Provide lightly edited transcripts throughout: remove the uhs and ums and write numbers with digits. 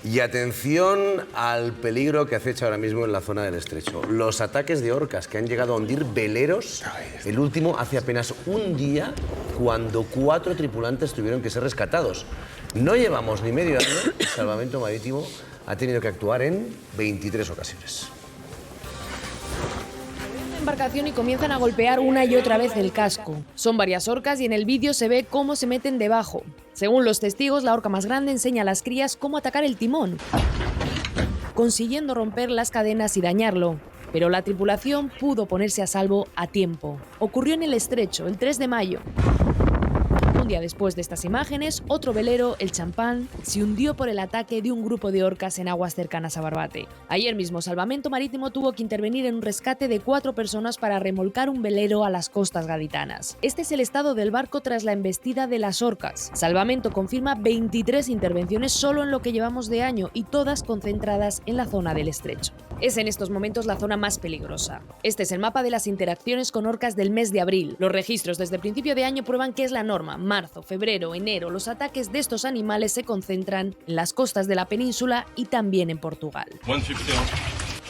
Y atención al peligro que acecha ahora mismo en la zona del estrecho. Los ataques de orcas que han llegado a hundir veleros, el último hace apenas un día, cuando 4 tripulantes tuvieron que ser rescatados. No llevamos ni medio año, el Salvamento Marítimo ha tenido que actuar en 23 ocasiones. Embarcación y comienzan a golpear una y otra vez el casco. Son varias orcas y en el vídeo se ve cómo se meten debajo. Según los testigos, la orca más grande enseña a las crías cómo atacar el timón, consiguiendo romper las cadenas y dañarlo. Pero la tripulación pudo ponerse a salvo a tiempo. Ocurrió en el estrecho, el 3 de mayo. Un día después de estas imágenes, otro velero, el Champán, se hundió por el ataque de un grupo de orcas en aguas cercanas a Barbate. Ayer mismo, Salvamento Marítimo tuvo que intervenir en un rescate de 4 personas para remolcar un velero a las costas gaditanas. Este es el estado del barco tras la embestida de las orcas. Salvamento confirma 23 intervenciones solo en lo que llevamos de año y todas concentradas en la zona del estrecho. Es en estos momentos la zona más peligrosa. Este es el mapa de las interacciones con orcas del mes de abril. Los registros desde el principio de año prueban que es la norma. Marzo, febrero, enero, los ataques de estos animales se concentran en las costas de la península y también en Portugal.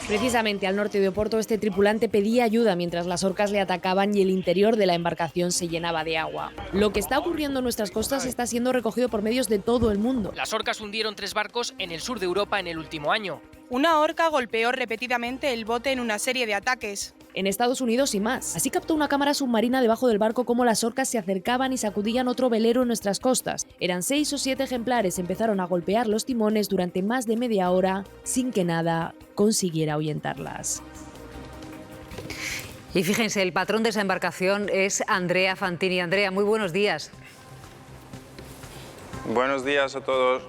Precisamente al norte de Oporto, este tripulante pedía ayuda mientras las orcas le atacaban y el interior de la embarcación se llenaba de agua. Lo que está ocurriendo en nuestras costas está siendo recogido por medios de todo el mundo. Las orcas hundieron 3 barcos en el sur de Europa en el último año. Una orca golpeó repetidamente el bote en una serie de ataques. En Estados Unidos y más. Así captó una cámara submarina debajo del barco cómo las orcas se acercaban y sacudían otro velero en nuestras costas. Eran 6 o 7 ejemplares, empezaron a golpear los timones durante más de media hora sin que nada consiguiera ahuyentarlas. Y fíjense, el patrón de esa embarcación es Andrea Fantini. Andrea, muy buenos días. Buenos días a todos.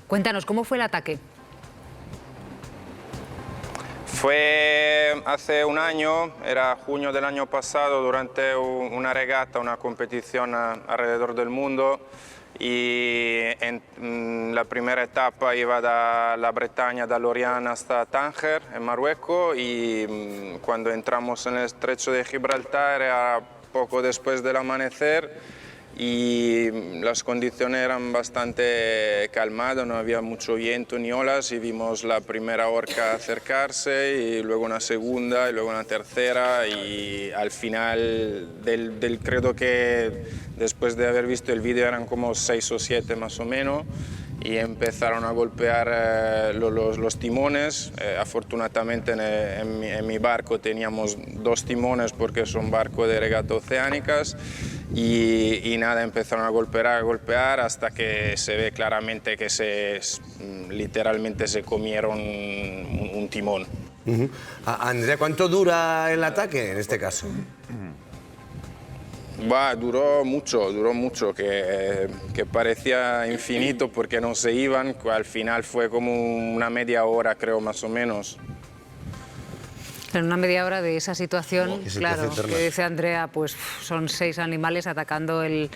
Cuéntanos, ¿cómo fue el ataque? Fue hace un año, era junio del año pasado, durante una regata, una competición alrededor del mundo, y en la primera etapa iba de la Bretaña, de Lorient hasta Tánger, en Marruecos, y cuando entramos en el estrecho de Gibraltar era poco después del amanecer, y las condiciones eran bastante calmadas, no había mucho viento ni olas, y vimos la primera orca acercarse y luego una segunda y luego una tercera, y al final creo que después de haber visto el vídeo eran como 6 o 7 más o menos, y empezaron a golpear los timones. Afortunadamente en mi barco teníamos 2 timones porque son barcos de regata oceánicas, y nada, empezaron a golpear hasta que se ve claramente que literalmente se comieron un timón. Andrea, ¿cuánto dura el ataque en este caso? Duró mucho, que parecía infinito porque no se iban, al final fue como una media hora, creo, más o menos. En una media hora de esa situación, claro, eterna. que dice Andrea, pues son 6 animales atacando el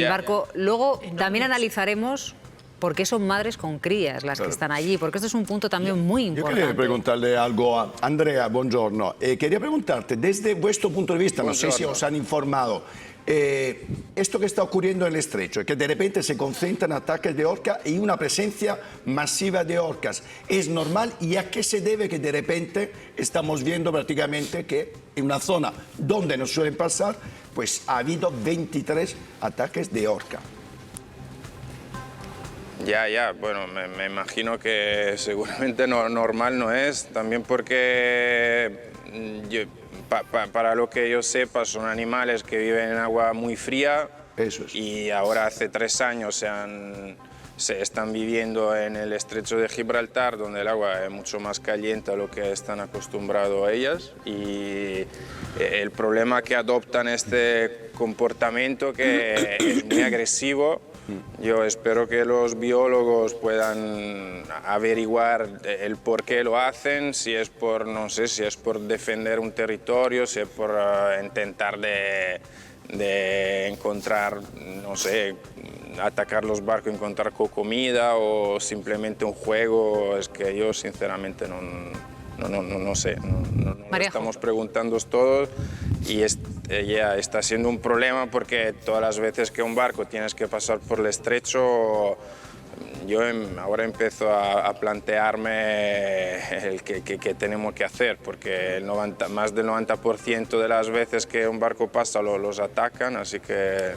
barco. Luego también analizaremos por qué son madres con crías las que están allí, porque esto es un punto también muy importante. Yo quería preguntarle algo a Andrea, buongiorno. Quería preguntarte, desde vuestro punto de vista, no sé si os han informado, esto que está ocurriendo en el estrecho, que de repente se concentran ataques de orca y una presencia masiva de orcas, ¿es normal? ¿Y a qué se debe que de repente estamos viendo prácticamente que en una zona donde no suelen pasar, pues ha habido 23 ataques de orca? Ya, bueno, me imagino que seguramente normal no es, también porque para lo que yo sepa son animales que viven en agua muy fría. Eso es. Y ahora hace 3 años se están viviendo en el estrecho de Gibraltar, donde el agua es mucho más caliente a lo que están acostumbrados a ellas, y el problema que adoptan este comportamiento que es muy agresivo. Yo espero que los biólogos puedan averiguar el por qué lo hacen, si es por, no sé, si es por defender un territorio, si es por intentar de encontrar, no sé, atacar los barcos, encontrar comida, o simplemente un juego. Es que yo sinceramente no sé, no lo estamos preguntando todos, y ya está siendo un problema porque todas las veces que un barco tienes que pasar por el estrecho, yo ahora empiezo a plantearme el que tenemos que hacer, porque más del 90% de las veces que un barco pasa los atacan, así que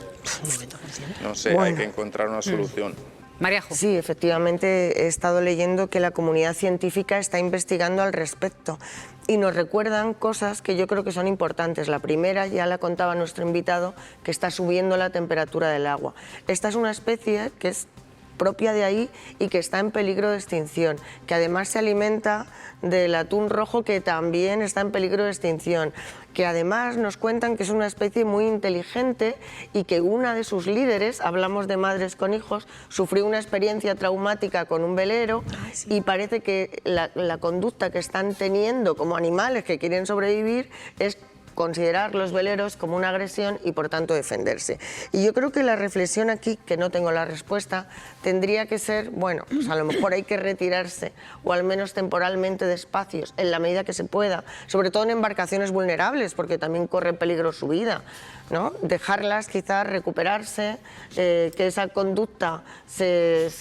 no sé, hay que encontrar una solución. Maríajo. Sí, efectivamente he estado leyendo que la comunidad científica está investigando al respecto y nos recuerdan cosas que yo creo que son importantes. La primera, ya la contaba nuestro invitado, que está subiendo la temperatura del agua. Esta es una especie que es propia de ahí y que está en peligro de extinción, que además se alimenta del atún rojo, que también está en peligro de extinción, que además nos cuentan que es una especie muy inteligente y que una de sus líderes, hablamos de madres con hijos, sufrió una experiencia traumática con un velero y parece que la conducta que están teniendo como animales que quieren sobrevivir es considerar los veleros como una agresión y por tanto defenderse. Y yo creo que la reflexión aquí, que no tengo la respuesta, tendría que ser, bueno, pues a lo mejor hay que retirarse o al menos temporalmente de espacios en la medida que se pueda, sobre todo en embarcaciones vulnerables, porque también corre peligro su vida, ¿no? Dejarlas quizás recuperarse, que esa conducta se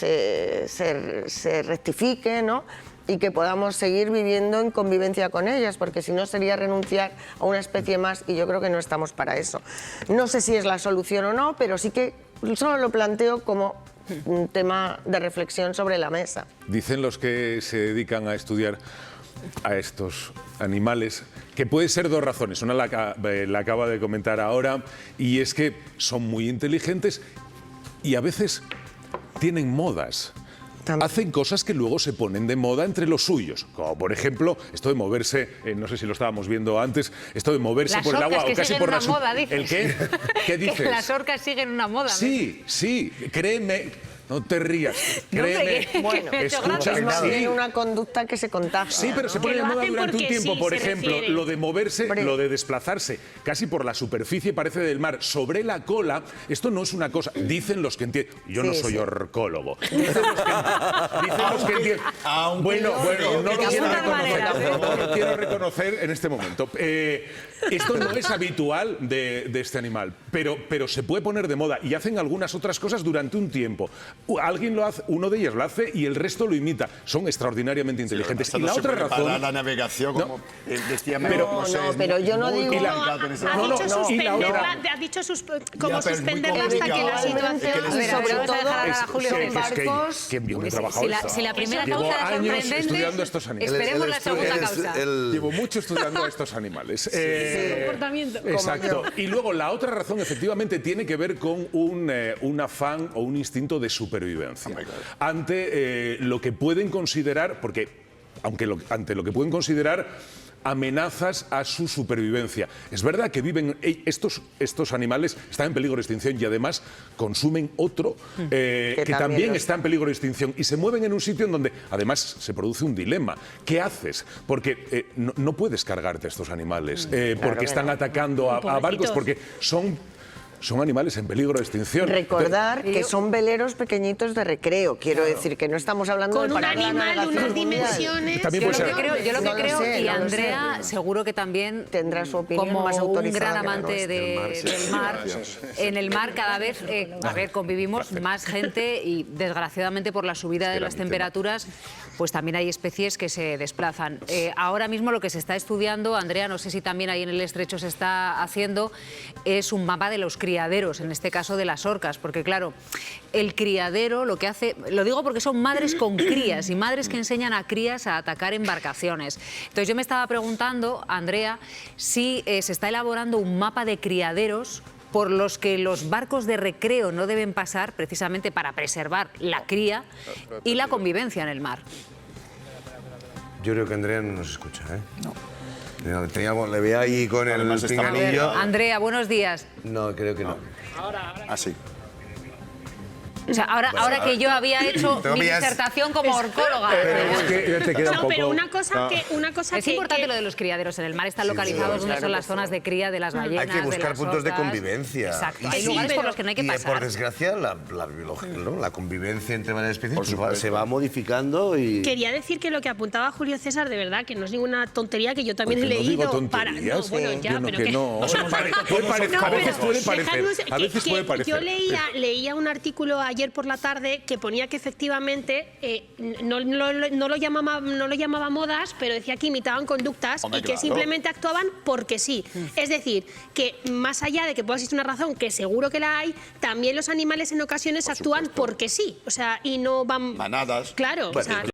rectifique, ¿no? Y que podamos seguir viviendo en convivencia con ellas, porque si no sería renunciar a una especie más y yo creo que no estamos para eso. No sé si es la solución o no, pero sí que solo lo planteo como un tema de reflexión sobre la mesa. Dicen los que se dedican a estudiar a estos animales que puede ser dos razones. Una la acaba de comentar ahora, y es que son muy inteligentes y a veces tienen modas. Hacen cosas que luego se ponen de moda entre los suyos, como por ejemplo esto de moverse, no sé si lo estábamos viendo antes, esto de moverse por el agua o casi por la moda, dices. ¿El qué? ¿Qué dices? Que las orcas siguen una moda. Sí, sí, créeme. No te rías, créeme. Bueno, escucha, es más sí. bien una conducta que se contagia. Sí, pero se pone de moda durante un tiempo. Por ejemplo, lo de moverse, lo de desplazarse casi por la superficie, parece del mar, sobre la cola. Esto no es una cosa, dicen los que entienden. Yo no soy orcólogo. Dicen los que entienden. Bueno, no lo quiero reconocer en este momento. Esto no es habitual de este animal, pero se puede poner de moda y hacen algunas otras cosas durante un tiempo. Alguien lo hace, uno de ellos lo hace y el resto lo imita. Son extraordinariamente inteligentes. Sí, y la otra razón, para la navegación, como decía pero yo no digo. Ha dicho como suspenderla hasta que la situación. Sobre todo barcos. Si la primera causa era sorprendente, estudiando estos animales. Esperemos la segunda causa. Llevo mucho estudiando a estos animales. Comportamiento. Exacto. Y luego la otra razón efectivamente tiene que ver con un afán o un instinto de supervivencia ante lo que pueden considerar, porque ante lo que pueden considerar amenazas a su supervivencia. Es verdad que viven estos animales, están en peligro de extinción y además consumen otro que también está en peligro de extinción y se mueven en un sitio en donde además se produce un dilema. ¿Qué haces? Porque no puedes cargarte a estos animales porque están atacando a barcos, porque son animales en peligro de extinción. Recordar que son veleros pequeñitos de recreo, quiero decir, que no estamos hablando con de un animal de unas dimensiones. También yo lo que creo, y Andrea seguro que también tendrá su opinión como más autorizada. Un gran amante del mar, en el mar cada vez convivimos más gente y desgraciadamente por la subida de las temperaturas pues también hay especies que se desplazan. Ahora mismo lo que se está estudiando, Andrea, no sé si también ahí en el estrecho se está haciendo, es un mapa de los criaderos, en este caso de las orcas, porque claro, el criadero lo que hace, lo digo porque son madres con crías y madres que enseñan a crías a atacar embarcaciones. Entonces yo me estaba preguntando, Andrea, si se está elaborando un mapa de criaderos por los que los barcos de recreo no deben pasar precisamente para preservar la cría y la convivencia en el mar. Yo creo que Andrea no nos escucha, ¿eh? No. Le veo ahí con el pinganillo. Andrea, buenos días. No, creo que no. Así. O sea, ahora que yo había hecho mi disertación como orcóloga. Pero una cosa es importante lo de los criaderos en el mar. Están localizados donde son las zonas de cría de las ballenas. Hay que buscar puntos de convivencia. Exacto. Hay lugares por los que no hay que pasar. Por desgracia, la convivencia entre varias especies se va modificando y... Quería decir que lo que apuntaba Julio César, de verdad, que no es ninguna tontería, que yo también he leído. A veces puede parecer. Yo leía un artículo ayer por la tarde que ponía que efectivamente no lo llamaba modas, pero decía que imitaban conductas y que simplemente actuaban porque sí. Es decir, que más allá de que pueda existir una razón, que seguro que la hay, también los animales en ocasiones actúan porque sí. O sea, y no van... Manadas. Claro. Bueno, o sea,